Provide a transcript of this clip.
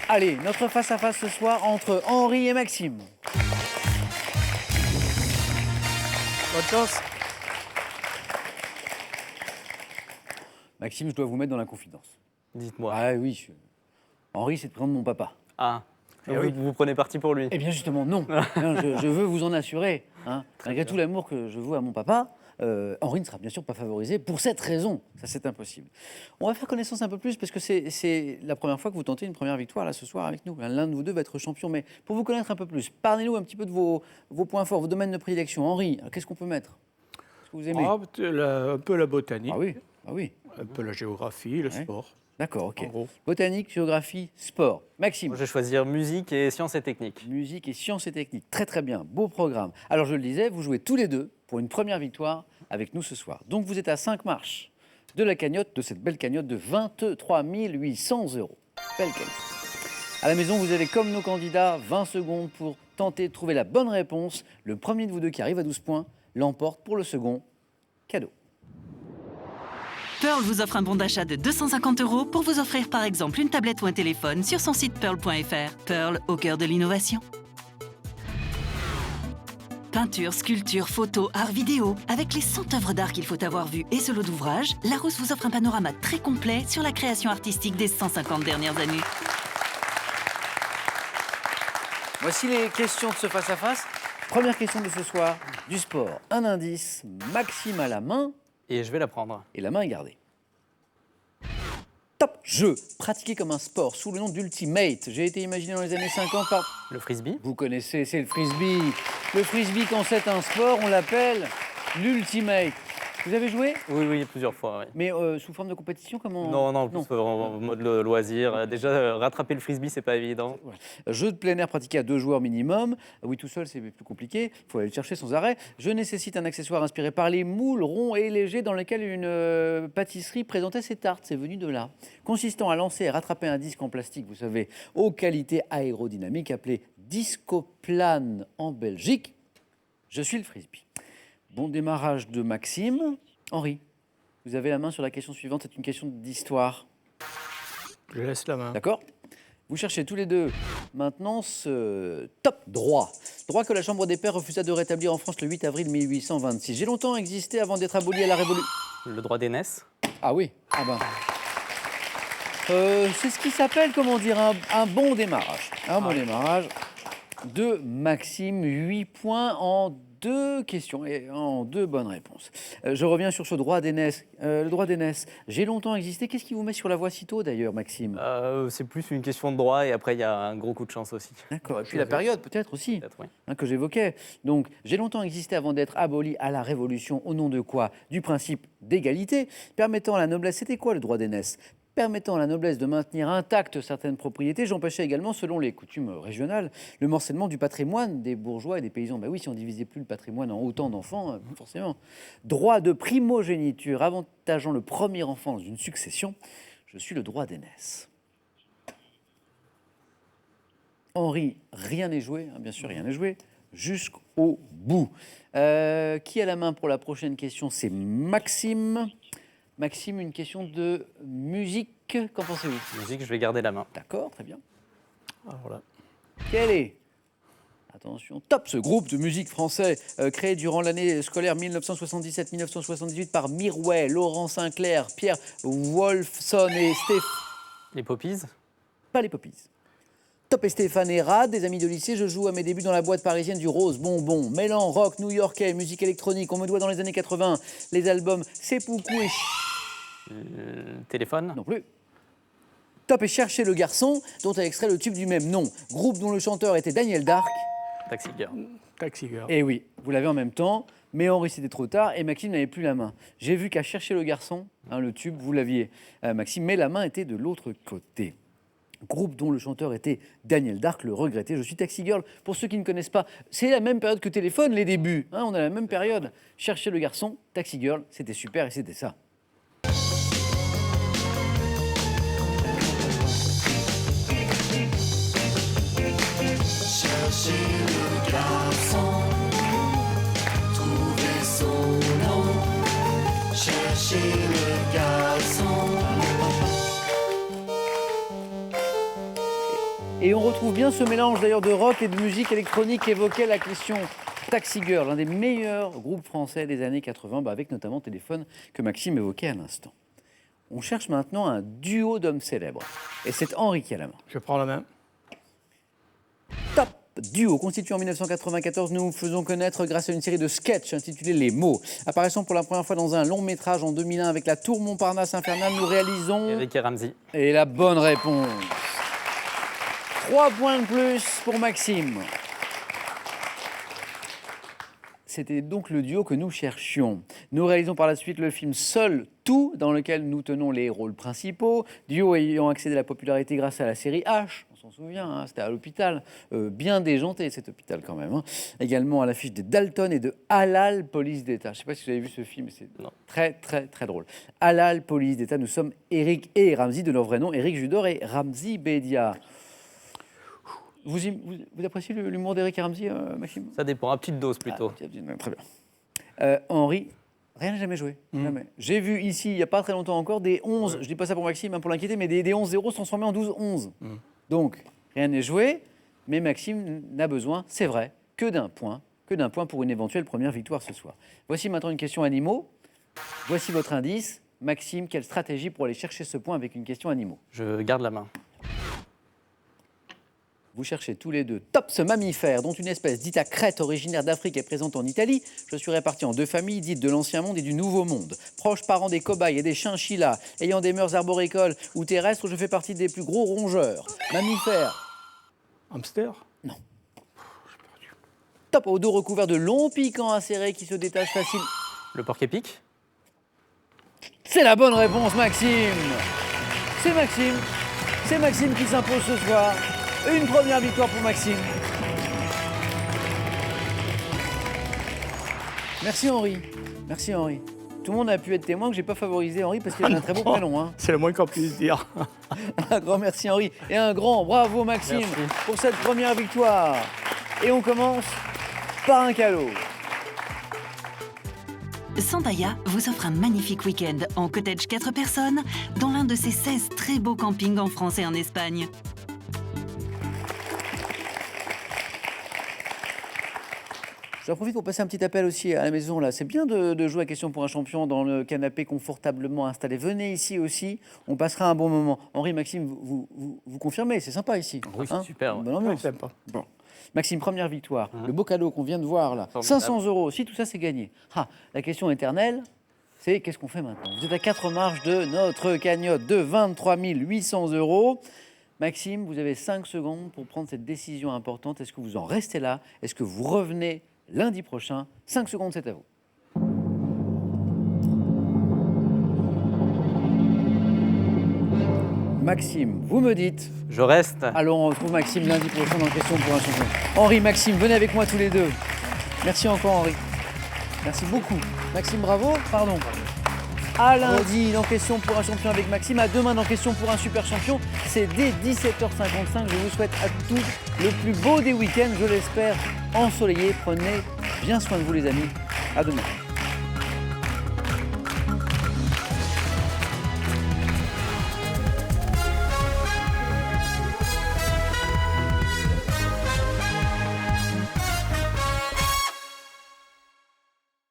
Allez, notre face-à-face ce soir entre Henri et Maxime. Bonne chance. Maxime, je dois vous mettre dans la confidence. Dites-moi. Ah oui, Henri, c'est le prénom de mon papa. Ah, Eh oui. vous prenez parti pour lui. Eh bien justement, non. Non, je veux vous en assurer. Hein. Malgré tout l'amour que je voue à mon papa, Henri ne sera bien sûr pas favorisé pour cette raison. Ça, c'est impossible. On va faire connaissance un peu plus parce que c'est la première fois que vous tentez une première victoire là ce soir avec nous. L'un de vous deux va être champion. Mais pour vous connaître un peu plus, parlez-nous un petit peu de vos points forts, vos domaines de prédilection. Henri, qu'est-ce qu'on peut mettre? Qu'est-ce que vous aimez? Un peu la botanique, Ah oui, ah oui. un peu la géographie, le Ouais. sport. D'accord, ok. En gros. Botanique, géographie, sport. Maxime. Moi, je vais choisir musique et sciences et techniques. Musique et sciences et techniques. Très très bien, beau programme. Alors je le disais, vous jouez tous les deux pour une première victoire avec nous ce soir. Donc vous êtes à 5 marches de la cagnotte, de cette belle cagnotte de 23 800 €. Belle cagnotte. À la maison, vous avez comme nos candidats 20 secondes pour tenter de trouver la bonne réponse. Le premier de vous deux qui arrive à 12 points l'emporte pour le second cadeau. Pearl vous offre un bon d'achat de 250 € pour vous offrir par exemple une tablette ou un téléphone sur son site pearl.fr. Pearl au cœur de l'innovation. Peinture, sculpture, photo, art vidéo. Avec les 100 œuvres d'art qu'il faut avoir vues et ce lot d'ouvrages, Larousse vous offre un panorama très complet sur la création artistique des 150 dernières années. Voici les questions de ce face-à-face. Première question de ce soir, du sport. Un indice, Maxime à la main. Et je vais la prendre. Et la main est gardée. Top jeu, pratiqué comme un sport sous le nom d'Ultimate. J'ai été imaginé dans les années 50 par... Le frisbee. Vous connaissez, c'est le frisbee. Le frisbee, quand c'est un sport, on l'appelle l'Ultimate. Vous avez joué? Oui, plusieurs fois. Oui. Mais sous forme de compétition, comment? Non, plus en mode loisir. Déjà, rattraper le frisbee, c'est pas évident. Ouais. Jeu de plein air pratiqué à 2 joueurs minimum. Oui, tout seul, c'est plus compliqué. Il faut aller le chercher sans arrêt. Je nécessite un accessoire inspiré par les moules ronds et légers dans lesquels une pâtisserie présentait ses tartes. C'est venu de là. Consistant à lancer et rattraper un disque en plastique, vous savez, aux qualités aérodynamiques, appelé Discoplane en Belgique. Je suis le frisbee. Bon démarrage de Maxime. Henri, vous avez la main sur la question suivante. C'est une question d'histoire. Je laisse la main. D'accord? Vous cherchez tous les deux maintenant ce top droit. Droit que la Chambre des Pairs refusa de rétablir en France le 8 avril 1826. J'ai longtemps existé avant d'être aboli à la Révolution. Le droit d'aînesse. Ah oui? Ah ben. C'est ce qui s'appelle, comment dire, un bon démarrage. Un bon démarrage de Maxime. 8 points en 2 questions et en 2 bonnes réponses. Je reviens sur ce droit d'aînesse. Le droit d'aînesse, j'ai longtemps existé. Qu'est-ce qui vous met sur la voie si tôt d'ailleurs, Maxime? C'est plus une question de droit et après, il y a un gros coup de chance aussi. D'accord. Et puis la période, peut-être aussi, Peut-être, oui. que j'évoquais. Donc, j'ai longtemps existé avant d'être aboli à la Révolution. Au nom de quoi? Du principe d'égalité, permettant à la noblesse. C'était quoi le droit d'aînesse? Permettant à la noblesse de maintenir intactes certaines propriétés, j'empêchais également, selon les coutumes régionales, le morcellement du patrimoine des bourgeois et des paysans. Ben oui, si on divisait plus le patrimoine en autant d'enfants, forcément. Droit de primogéniture, avantageant le premier enfant dans une succession. Je suis le droit d'aînesse. Henri, rien n'est joué, bien sûr, rien n'est joué, jusqu'au bout. Qui a la main pour la prochaine question? C'est Maxime. Maxime, une question de musique, qu'en pensez-vous? Musique, je vais garder la main. D'accord, très bien. Alors là. Quel est, attention, top, ce groupe de musique français créé durant l'année scolaire 1977-1978 par Mirwais, Laurent Sinclair, Pierre Wolfson et Les Poppies. Pas les Poppies. Top et Stéphane et Rad, des amis de lycée, je joue à mes débuts dans la boîte parisienne du Rose Bonbon. Mêlant rock new-yorkais, musique électronique, on me doit dans les années 80 les albums Seppuku et Téléphone. non plus. Top et Chercher le garçon, dont a extrait le tube du même nom. Groupe dont le chanteur était Daniel Dark. Taxi Girl. Taxi Girl. Et oui, vous l'avez en même temps, mais Henri c'était trop tard et Maxime n'avait plus la main. J'ai vu qu'à Chercher le garçon, le tube, vous l'aviez, Maxime, mais la main était de l'autre côté. Groupe dont le chanteur était Daniel Dark, le regretté. Je suis Taxi Girl. Pour ceux qui ne connaissent pas, c'est la même période que Téléphone, les débuts. On a la même période. Chercher le garçon, Taxi Girl, c'était super et c'était ça. Chercher le garçon, trouver son nom. Chercher le garçon. Et on retrouve bien ce mélange d'ailleurs de rock et de musique électronique évoquait la question Taxi Girl, l'un des meilleurs groupes français des années 80, avec notamment Téléphone que Maxime évoquait à l'instant. On cherche maintenant un duo d'hommes célèbres. Et c'est Henri qui a la main. Je prends la main. Top duo constitué en 1994, nous vous faisons connaître grâce à une série de sketchs intitulés Les mots. Apparaissant pour la première fois dans un long métrage en 2001 avec la Tour Montparnasse infernale, nous réalisons... Eric et Ramsey. Et la bonne réponse. 3 points de plus pour Maxime. C'était donc le duo que nous cherchions. Nous réalisons par la suite le film Seul Tout, dans lequel nous tenons les rôles principaux. Duo ayant accédé à la popularité grâce à la série H, on s'en souvient, hein, c'était à l'hôpital. Bien déjanté cet hôpital quand même. Hein. Également à l'affiche des Dalton et de Halal, Police d'État. Je ne sais pas si vous avez vu ce film, c'est très très très drôle. Halal, Police d'État, nous sommes Eric et Ramsey, de leur vrai nom, Eric Judor et Ramsey Bédia. Vous appréciez l'humour d'Eric et Ramsey, Maxime? Ça dépend, à petite dose plutôt. Très bien. Henri, rien n'a jamais joué. Jamais. J'ai vu ici, il n'y a pas très longtemps encore, des 11, je ne dis pas ça pour Maxime, hein, pour l'inquiéter, mais des 11-0 se transformer en 12-11. Donc, rien n'est joué, mais Maxime n'a besoin, c'est vrai, que d'un point pour une éventuelle première victoire ce soir. Voici maintenant une question animaux. Voici votre indice. Maxime, quelle stratégie pour aller chercher ce point avec une question animaux? Je garde la main. Vous cherchez tous les deux Tops mammifères, dont une espèce dite à crête originaire d'Afrique est présente en Italie. Je suis réparti en 2 familles dites de l'Ancien Monde et du Nouveau Monde. Proches parents des cobayes et des chinchillas, ayant des mœurs arboricoles ou terrestres, je fais partie des plus gros rongeurs. Mammifères. Hamster? Non. Top au dos recouvert de longs piquants acérés qui se détachent facilement. Le porc-épic? C'est la bonne réponse, Maxime. C'est Maxime. C'est Maxime qui s'impose ce soir. Une première victoire pour Maxime. Merci Henri. Merci Henri. Tout le monde a pu être témoin que j'ai pas favorisé Henri parce qu'il avait un très beau prénom. Hein. C'est le moins qu'on puisse dire. Un grand merci Henri et un grand bravo Maxime Merci. pour cette première victoire. Et on commence par un cadeau. Sandaya vous offre un magnifique week-end en cottage 4 personnes dans l'un de ses 16 très beaux campings en France et en Espagne. J'en profite pour passer un petit appel aussi à la maison. Là, c'est bien de jouer à question pour un champion dans le canapé confortablement installé. Venez ici aussi, on passera un bon moment. Henri, Maxime, vous confirmez, c'est sympa ici. Oui, c'est super, ouais. Bonne ambiance. Ouais, sympa. Bon. Maxime, première victoire. Le beau cadeau qu'on vient de voir là, Formidable. 500 €. Si tout ça c'est gagné. Ah, la question éternelle, c'est qu'est-ce qu'on fait maintenant? Vous êtes à 4 marches de notre cagnotte de 23 800 €. Maxime, vous avez 5 secondes pour prendre cette décision importante. Est-ce que vous en restez là? Est-ce que vous revenez lundi prochain? 5 secondes, c'est à vous. Maxime, vous me dites. Je reste. Alors on retrouve Maxime lundi prochain dans Question pour un champion. Henri, Maxime, venez avec moi tous les deux. Merci encore Henri. Merci beaucoup. Maxime, bravo. Pardon. À lundi dans Question pour un champion avec Maxime. À demain dans Question pour un super champion. C'est dès 17h55. Je vous souhaite à tous le plus beau des week-ends, je l'espère, ensoleillé. Prenez bien soin de vous les amis. À demain.